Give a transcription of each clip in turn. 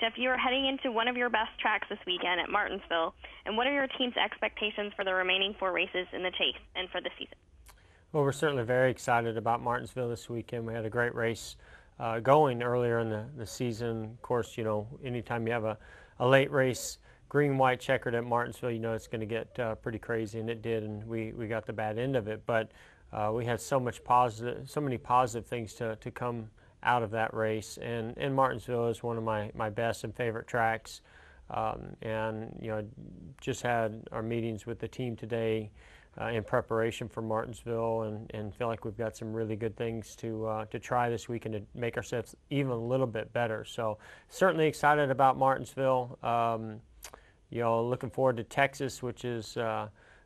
Jeff, you are heading into one of your best tracks this weekend at Martinsville, and what are your team's expectations for the remaining 4 races in the chase and for the season? Well, we're certainly very excited about Martinsville this weekend. We had a great race going earlier in the season. Of course, you know, anytime you have a late race, green-white checkered at Martinsville, you know it's going to get pretty crazy, and it did, and we got the bad end of it. But we had so many positive things to come out of that race, and Martinsville is one of my best and favorite tracks. And you know, just had our meetings with the team today in preparation for Martinsville, and feel like we've got some really good things to try this weekend to make ourselves even a little bit better. So certainly excited about Martinsville. You know, looking forward to Texas, which is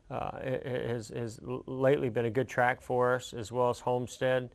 has lately been a good track for us, as well as Homestead.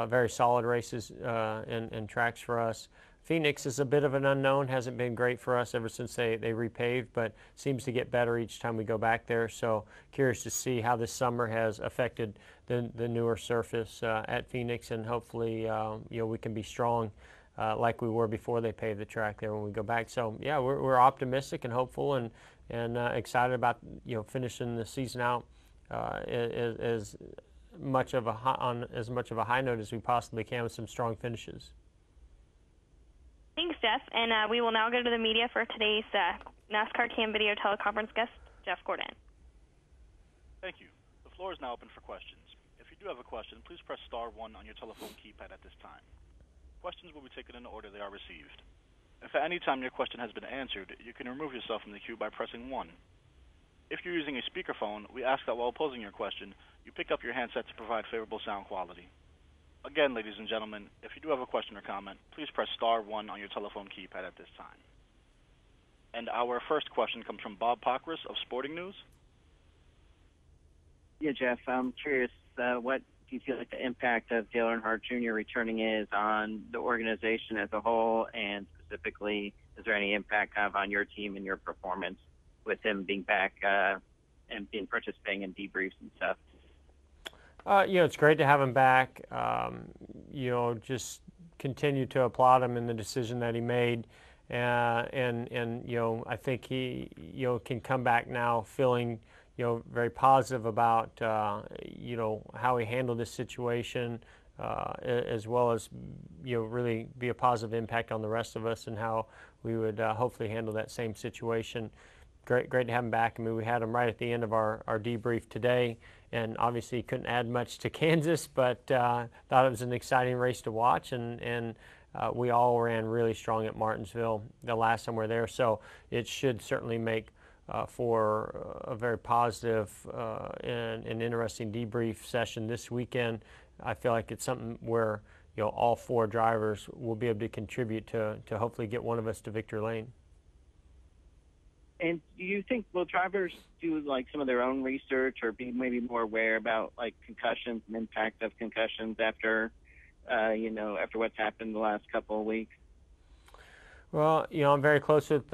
Very solid races and tracks for us. Phoenix is a bit of an unknown, hasn't been great for us ever since they repaved, but seems to get better each time we go back there. So curious to see how this summer has affected the newer surface at Phoenix, and hopefully you know, we can be strong like we were before they paved the track there when we go back. So yeah, we're optimistic and hopeful, and excited about, you know, finishing the season out as much of a high note as we possibly can with some strong finishes. Thanks, Jeff. And we will now go to the media for today's NASCAR Cam Video teleconference guest, Jeff Gordon. Thank you. The floor is now open for questions. If you do have a question, please press *1 on your telephone keypad at this time. Questions will be taken in the order they are received. If at any time your question has been answered, you can remove yourself from the queue by pressing 1. If you're using a speakerphone, we ask that while posing your question, you pick up your handset to provide favorable sound quality. Again, ladies and gentlemen, if you do have a question or comment, please press *1 on your telephone keypad at this time. And our first question comes from Bob Pockrass of Sporting News. Yeah, Jeff, I'm curious, what do you feel like the impact of Dale Earnhardt Jr. returning is on the organization as a whole, and specifically, is there any impact kind of on your team and your performance with him being back and participating in debriefs and stuff? You know, it's great to have him back. You know, just continue to applaud him in the decision that he made, and you know, I think he, you know, can come back now feeling, you know, very positive about you know, how he handled this situation, as well as, you know, really be a positive impact on the rest of us and how we would hopefully handle that same situation. Great to have him back. I mean, we had him right at the end of our debrief today, and obviously he couldn't add much to Kansas, but thought it was an exciting race to watch, and we all ran really strong at Martinsville the last time we were there, so it should certainly make for a very positive and interesting debrief session this weekend. I feel like it's something where, you know, all 4 drivers will be able to contribute to hopefully get one of us to victory lane. And do you think, will drivers do like some of their own research or be maybe more aware about like concussions and impact of concussions after, you know, after what's happened the last couple of weeks? Well, you know, I'm very close with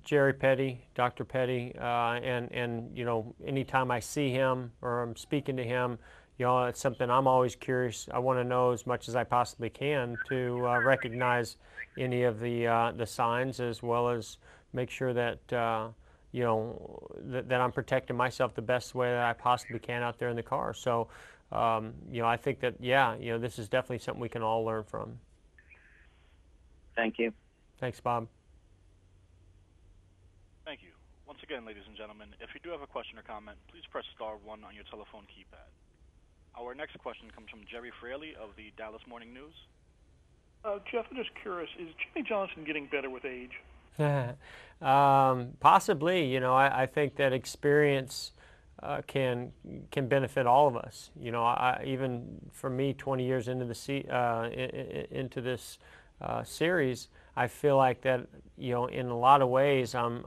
Jerry Petty, Dr. Petty, and you know, anytime I see him or I'm speaking to him, you know, it's something I'm always curious. I want to know as much as I possibly can to recognize any of the signs, as well as make sure that you know, that I'm protecting myself the best way that I possibly can out there in the car. So, you know, I think that, yeah, you know, this is definitely something we can all learn from. Thank you. Thanks, Bob. Thank you. Once again, ladies and gentlemen, if you do have a question or comment, please press *1 on your telephone keypad. Our next question comes from Jerry Fraley of the Dallas Morning News. Jeff, I'm just curious, is Jimmy Johnson getting better with age? Possibly. You know, I think that experience can benefit all of us. You know, even for me, 20 years into into this series, I feel like that, you know, in a lot of ways, I'm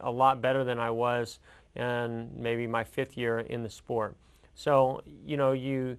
a lot better than I was in maybe my 5th year in the sport. So, you know, you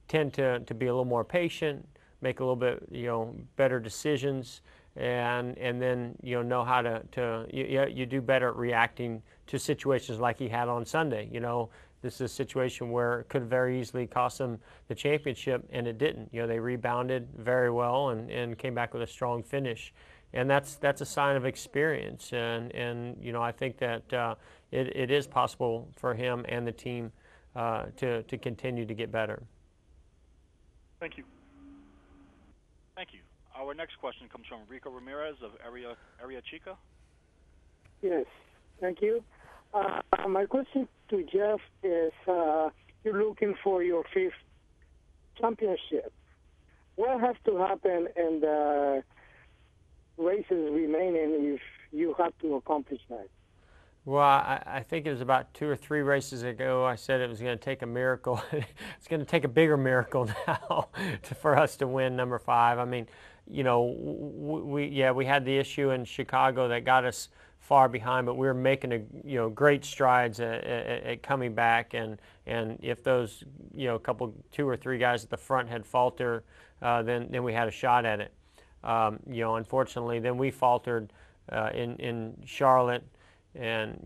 tend to be a little more patient, make a little bit, you know, better decisions, and then, you know how to you do better at reacting to situations like he had on Sunday. You know, this is a situation where it could very easily cost them the championship, and it didn't. They rebounded very well and came back with a strong finish. And that's a sign of experience. And I think that it is possible for him and the team to continue to get better. Thank you. Thank you. Our next question comes from Rico Ramirez of Area Chica. Yes, thank you. My question to Jeff is, you're looking for your 5th championship. What has to happen in the races remaining if you have to accomplish that? Well, I think it was about 2 or 3 races ago I said it was going to take a miracle. It's going to take a bigger miracle now for us to win number 5. I mean, we had the issue in Chicago that got us far behind, but we were making great strides at coming back, and if those 2 or 3 guys at the front had faltered, then we had a shot at it. Unfortunately, then we faltered in Charlotte, and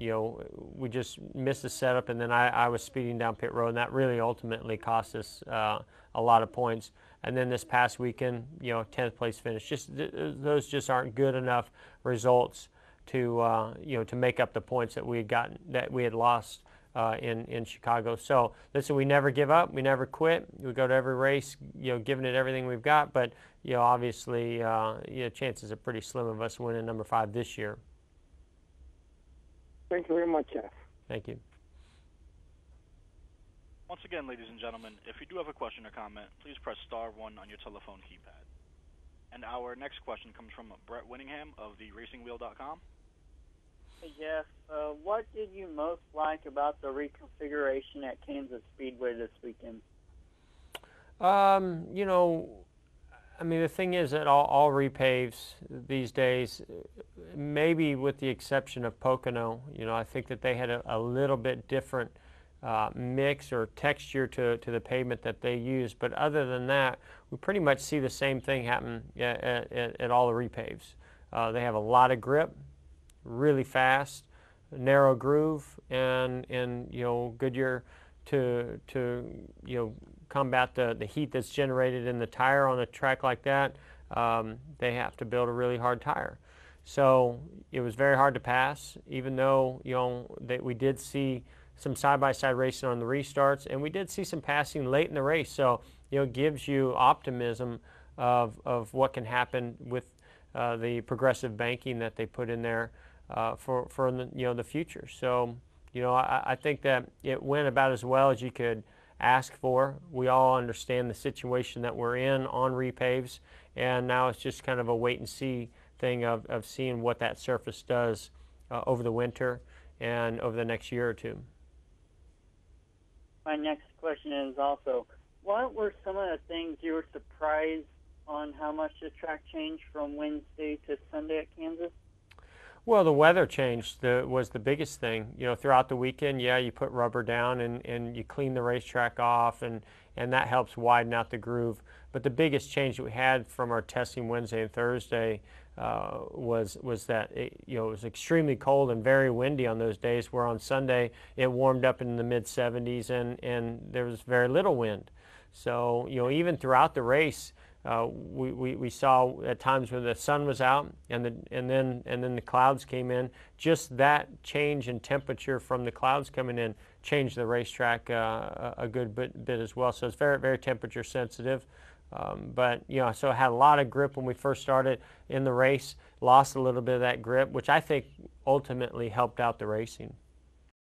we just missed the setup, and then I was speeding down pit road, and that really ultimately cost us a lot of points. And then this past weekend, 10th place finish. Those just aren't good enough results to make up the points that we had lost in Chicago. So listen, we never give up, we never quit. We go to every race, giving it everything we've got. But obviously, chances are pretty slim of us winning number 5 this year. Thank you very much, Jeff. Thank you. Once again, ladies and gentlemen, if you do have a question or comment, please press *1 on your telephone keypad. And our next question comes from Brett Winningham of theracingwheel.com. Hey, Jeff, what did you most like about the reconfiguration at Kansas Speedway this weekend? I mean, the thing is that all repaves these days, maybe with the exception of Pocono, I think that they had a little bit different mix or texture to the pavement that they use. But other than that, we pretty much see the same thing happen at all the repaves. They have a lot of grip, really fast, narrow groove, and Goodyear to combat the heat that's generated in the tire on a track like that, they have to build a really hard tire. So it was very hard to pass, even though that we did see some side-by-side racing on the restarts, and we did see some passing late in the race. So it gives you optimism of what can happen with the progressive banking that they put in there for the future. So I think that it went about as well as you could ask for. We all understand the situation that we're in on repaves, and now it's just kind of a wait and see thing of seeing what that surface does over the winter and over the next year or two. My next question is also, what were some of the things you were surprised on how much the track changed from Wednesday to Sunday at Kansas? Well, the weather change was the biggest thing. Throughout the weekend, you put rubber down and you clean the racetrack off, and that helps widen out the groove. But the biggest change that we had from our testing Wednesday and Thursday was that it was extremely cold and very windy on those days, where on Sunday it warmed up in the mid-70s and there was very little wind. So even throughout the race, we saw at times when the sun was out and then the clouds came in. Just that change in temperature from the clouds coming in changed the racetrack a good bit as well. So it's very, very temperature sensitive. But so it had a lot of grip when we first started in the race. Lost a little bit of that grip, which I think ultimately helped out the racing.